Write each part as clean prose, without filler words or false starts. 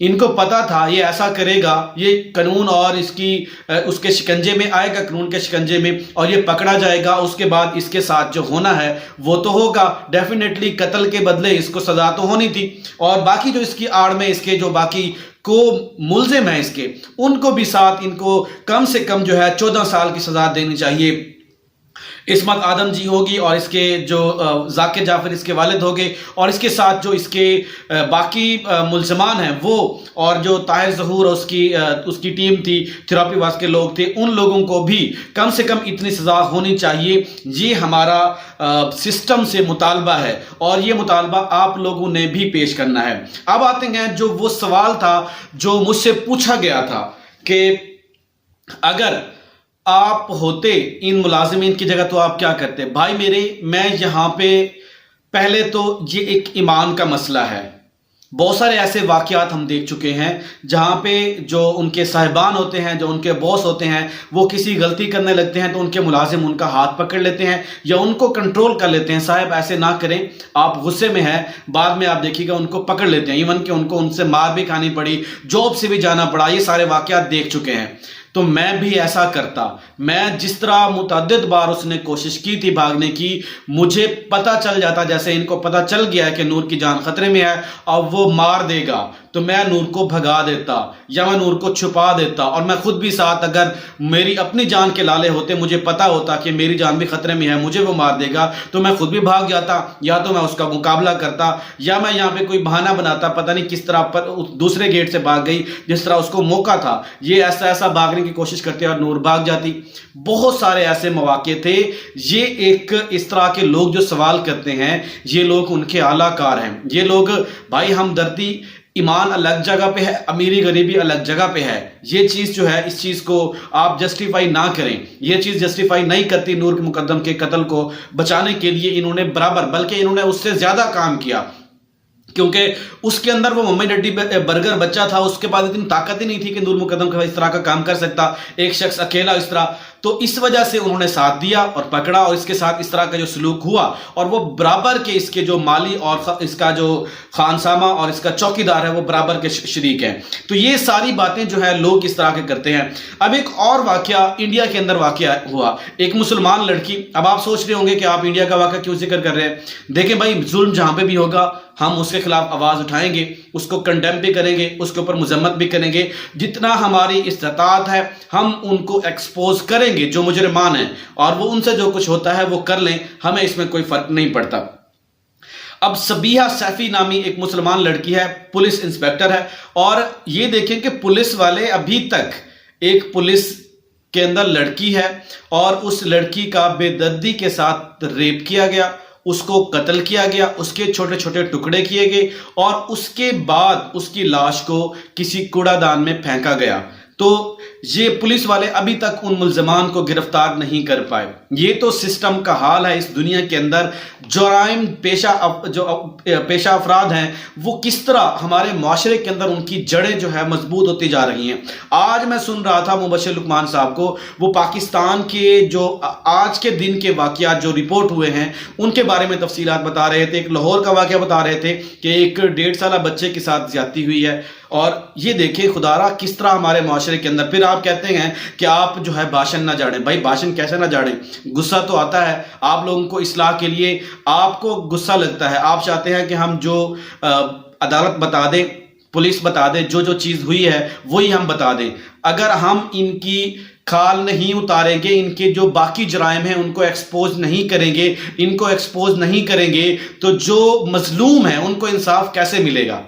ان کو پتا تھا یہ ایسا کرے گا، یہ قانون اور اس کے شکنجے میں آئے گا، قانون کے شکنجے میں، اور یہ پکڑا جائے گا، اس کے بعد اس کے ساتھ جو ہونا ہے وہ تو ہوگا ڈیفینیٹلی، قتل کے بدلے اس کو سزا تو ہونی تھی، اور باقی جو اس کی آڑ میں اس کے جو باقی کو ملزم ہیں اس کے، ان کو بھی ساتھ ان کو کم سے کم جو ہے 14 سال کی سزا دینی چاہیے۔ عصمت آدم جی ہوگی، اور اس کے جو ذاکر جعفر اس کے والد ہوگے، اور اس کے ساتھ جو اس کے باقی ملزمان ہیں وہ، اور جو طاہر ظہور اور اس کی ٹیم تھی، تھراپی واس کے لوگ تھے، ان لوگوں کو بھی کم سے کم اتنی سزا ہونی چاہیے۔ یہ ہمارا سسٹم سے مطالبہ ہے، اور یہ مطالبہ آپ لوگوں نے بھی پیش کرنا ہے۔ اب آتے ہیں جو وہ سوال تھا جو مجھ سے پوچھا گیا تھا کہ اگر آپ ہوتے ان ملازمین کی جگہ تو آپ کیا کرتے؟ بھائی میرے، میں یہاں پہ پہلے تو یہ ایک ایمان کا مسئلہ ہے۔ بہت سارے ایسے واقعات ہم دیکھ چکے ہیں جہاں پہ جو ان کے صاحبان ہوتے ہیں، جو ان کے باس ہوتے ہیں، وہ کسی غلطی کرنے لگتے ہیں تو ان کے ملازم ان کا ہاتھ پکڑ لیتے ہیں یا ان کو کنٹرول کر لیتے ہیں، صاحب ایسے نہ کریں، آپ غصے میں ہیں، بعد میں آپ دیکھیے گا ان کو پکڑ لیتے ہیں، ایون کہ ان کو ان سے مار بھی کھانی پڑی، جاب سے بھی جانا پڑا، یہ سارے واقعات دیکھ چکے ہیں۔ تو میں بھی ایسا کرتا، میں جس طرح متعدد بار اس نے کوشش کی تھی بھاگنے کی، مجھے پتہ چل جاتا، جیسے ان کو پتہ چل گیا ہے کہ نور کی جان خطرے میں ہے اور وہ مار دے گا، تو میں نور کو بھگا دیتا یا میں نور کو چھپا دیتا، اور میں خود بھی ساتھ، اگر میری اپنی جان کے لالے ہوتے، مجھے پتہ ہوتا کہ میری جان بھی خطرے میں ہے، مجھے وہ مار دے گا، تو میں خود بھی بھاگ جاتا، یا تو میں اس کا مقابلہ کرتا، یا میں یہاں پہ کوئی بہانہ بناتا، پتہ نہیں کس طرح پر دوسرے گیٹ سے بھاگ گئی، جس طرح اس کو موقع تھا، یہ ایسا بھاگنے کی کوشش کرتے اور نور بھاگ جاتی۔ بہت سارے ایسے مواقع تھے۔ یہ ایک اس طرح کے لوگ جو سوال کرتے ہیں، یہ لوگ ان کے اعلیٰ کار ہیں، یہ لوگ بھائی ہمدردی، ایمان الگ جگہ پہ ہے، امیری غریبی الگ جگہ پہ ہے، یہ چیز جو ہے، اس چیز کو آپ جسٹیفائی نہ کریں، یہ چیز جسٹیفائی نہیں کرتی نور کے مقدم کے قتل کو بچانے کے لیے انہوں نے برابر، بلکہ انہوں نے اس سے زیادہ کام کیا، کیونکہ اس کے اندر وہ ممی ڈڈی برگر بچہ تھا، اس کے پاس اتنی طاقت ہی نہیں تھی کہ نور مقدم کا اس طرح کا کام کر سکتا، ایک شخص اکیلا اس طرح، تو اس وجہ سے انہوں نے ساتھ دیا اور پکڑا، اور اس کے ساتھ اس طرح کا جو سلوک ہوا، اور وہ برابر کے اس کے جو مالی اور اس کا جو خانسامہ اور اس کا چوکیدار ہے، وہ برابر کے شریک ہیں۔ تو یہ ساری باتیں جو ہے لوگ اس طرح کے کرتے ہیں۔ اب ایک اور واقعہ انڈیا کے اندر واقعہ ہوا، ایک مسلمان لڑکی، اب آپ سوچ رہے ہوں گے کہ آپ انڈیا کا واقعہ کیوں ذکر کر رہے ہیں؟ دیکھیں بھائی، ظلم جہاں پہ بھی ہوگا ہم اس کے خلاف آواز اٹھائیں گے، اس کو کنڈیم بھی کریں گے، اس کے اوپر مذمت بھی کریں گے، جتنا ہماری استطاعت ہے ہم ان کو ایکسپوز کریں گے جو مجرمان ہیں، اور وہ ان سے جو کچھ ہوتا ہے وہ کر لیں، ہمیں اس میں کوئی فرق نہیں پڑتا۔ اب سبیحہ سیفی نامی ایک مسلمان لڑکی ہے، پولیس انسپیکٹر ہے، اور یہ دیکھیں کہ پولیس والے ابھی تک، ایک پولیس کے اندر لڑکی ہے اور اس لڑکی کا بے دردی کے ساتھ ریپ کیا گیا، اس کو قتل کیا گیا، اس کے چھوٹے چھوٹے ٹکڑے کیے گئے، اور اس کے بعد اس کی لاش کو کسی کوڑا دان میں پھینکا گیا۔ تو یہ پولیس والے ابھی تک ان ملزمان کو گرفتار نہیں کر پائے۔ یہ تو سسٹم کا حال ہے اس دنیا کے اندر۔ جرائم پیشہ افراد ہیں، وہ کس طرح ہمارے معاشرے کے اندر ان کی جڑیں جو ہے مضبوط ہوتی جا رہی ہیں۔ آج میں سن رہا تھا مبشر لقمان صاحب کو، وہ پاکستان کے جو آج کے دن کے واقعات جو رپورٹ ہوئے ہیں ان کے بارے میں تفصیلات بتا رہے تھے۔ ایک لاہور کا واقعہ بتا رہے تھے کہ ایک 1.5 سالہ بچے کے ساتھ زیادتی ہوئی ہے، اور یہ دیکھیں خدا را کس طرح ہمارے معاشرے کے اندر۔ پھر آپ کہتے ہیں کہ آپ جو ہے بھاشن نہ جاڑیں۔ بھائی بھاشن کیسے نہ جاڑیں؟ غصہ تو آتا ہے آپ لوگوں کو، اصلاح کے لیے آپ کو غصہ لگتا ہے، آپ چاہتے ہیں کہ ہم جو عدالت بتا دیں، پولیس بتا دے، جو چیز ہوئی ہے وہی ہم بتا دیں۔ اگر ہم ان کی کھال نہیں اتاریں گے، ان کے جو باقی جرائم ہیں ان کو ایکسپوز نہیں کریں گے، ان کو ایکسپوز نہیں کریں گے، تو جو مظلوم ہیں ان کو انصاف کیسے ملے گا؟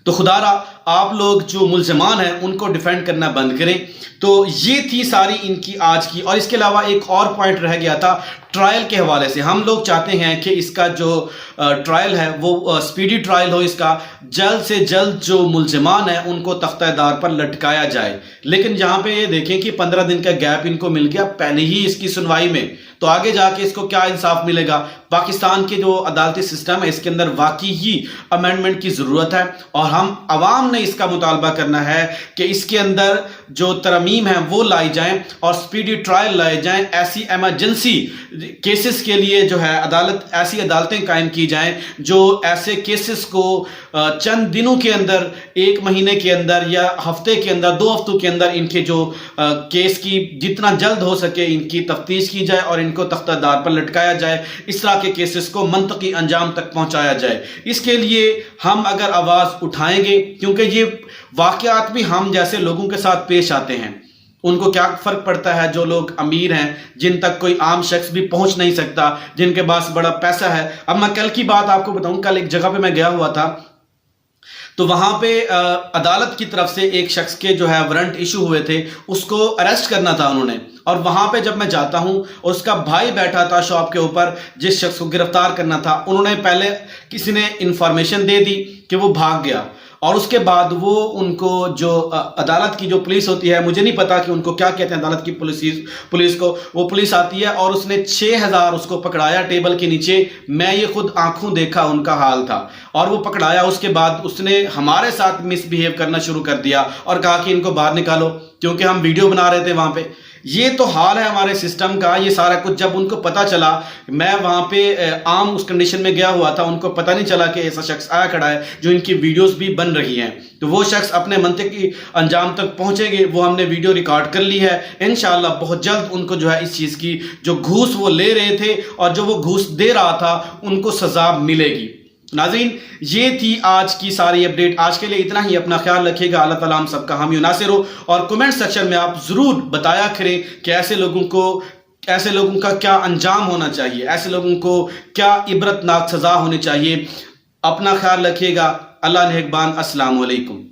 تو خدا را آپ لوگ جو ملزمان ہیں ان کو ڈیفینڈ کرنا بند کریں۔ تو یہ تھی ساری ان کی آج کی، اور اس کے علاوہ ایک اور پوائنٹ رہ گیا تھا ٹرائل کے حوالے سے۔ ہم لوگ چاہتے ہیں کہ اس کا جو ٹرائل ہے وہ سپیڈی ٹرائل ہو، اس کا جلد سے جلد جو ملزمان ہیں ان کو تختہ دار پر لٹکایا جائے۔ لیکن یہاں پہ یہ دیکھیں کہ 15 دن کا گیپ ان کو مل گیا پہلے ہی اس کی سنوائی میں۔ تو آگے جا کے اس کو کیا انصاف ملے گا؟ پاکستان کے جو عدالتی سسٹم ہے اس کے اندر واقعی ہی امینڈمنٹ کی ضرورت ہے، اور ہم عوام نے اس کا مطالبہ کرنا ہے کہ اس کے اندر جو ترمیم ہیں وہ لائی جائیں اور سپیڈی ٹرائل لائے جائیں۔ ایسی ایمرجنسی کیسز کے لیے جو ہے ایسی عدالتیں قائم کی جائیں جو ایسے کیسز کو چند دنوں کے اندر، ایک مہینے کے اندر یا ہفتے کے اندر، 2 ہفتوں کے اندر ان کے جو کیس کی جتنا جلد ہو سکے ان کی تفتیش کی جائے اور ان کو تختہ دار پر لٹکایا جائے، اس طرح کے کیسز کو منطقی انجام تک پہنچایا جائے۔ اس کے لیے ہم اگر آواز اٹھائیں گے، کیونکہ یہ واقعات بھی ہم جیسے لوگوں کے ساتھ پیش آتے ہیں، ان کو کیا فرق پڑتا ہے؟ جو لوگ امیر ہیں، جن تک کوئی عام شخص بھی پہنچ نہیں سکتا، جن کے پاس بڑا پیسہ ہے۔ اب میں کل کی بات آپ کو بتاؤں، کل ایک جگہ پہ میں گیا ہوا تھا، تو وہاں پہ عدالت کی طرف سے ایک شخص کے جو ہے وارنٹ ایشو ہوئے تھے، اس کو اریسٹ کرنا تھا انہوں نے، اور وہاں پہ جب میں جاتا ہوں اس کا بھائی بیٹھا تھا شاپ کے اوپر، جس شخص کو گرفتار کرنا تھا انہوں نے پہلے کسی نے انفارمیشن دے دی کہ وہ بھاگ گیا، اور اس کے بعد وہ ان کو جو عدالت کی جو پولیس ہوتی ہے، مجھے نہیں پتا کہ ان کو کیا کہتے ہیں عدالت کی پولیس کو، وہ پولیس آتی ہے اور اس نے 6000 اس کو پکڑایا ٹیبل کے نیچے۔ میں یہ خود آنکھوں دیکھا ان کا حال تھا، اور وہ پکڑایا، اس کے بعد اس نے ہمارے ساتھ مس بیہیو کرنا شروع کر دیا اور کہا کہ ان کو باہر نکالو، کیونکہ ہم ویڈیو بنا رہے تھے وہاں پہ۔ یہ تو حال ہے ہمارے سسٹم کا۔ یہ سارا کچھ جب ان کو پتا چلا، میں وہاں پہ عام اس کنڈیشن میں گیا ہوا تھا، ان کو پتا نہیں چلا کہ ایسا شخص آیا کھڑا ہے جو ان کی ویڈیوز بھی بن رہی ہیں، تو وہ شخص اپنے منطقی انجام تک پہنچیں گے۔ وہ ہم نے ویڈیو ریکارڈ کر لی ہے، انشاءاللہ بہت جلد ان کو جو ہے اس چیز کی جو گھوس وہ لے رہے تھے اور جو وہ گھوس دے رہا تھا ان کو سزا ملے گی۔ ناظرین، یہ تھی آج کی ساری اپڈیٹ۔ آج کے لیے اتنا ہی۔ اپنا خیال رکھیے گا۔ اللہ تعالیٰ ہم سب کا حامی و ناصر ہو، اور کمنٹ سیکشن میں آپ ضرور بتایا کریں کہ ایسے لوگوں کا کیا انجام ہونا چاہیے، ایسے لوگوں کو کیا عبرتناک سزا ہونی چاہیے۔ اپنا خیال رکھیے گا۔ اللہ نگہبان۔ السلام علیکم۔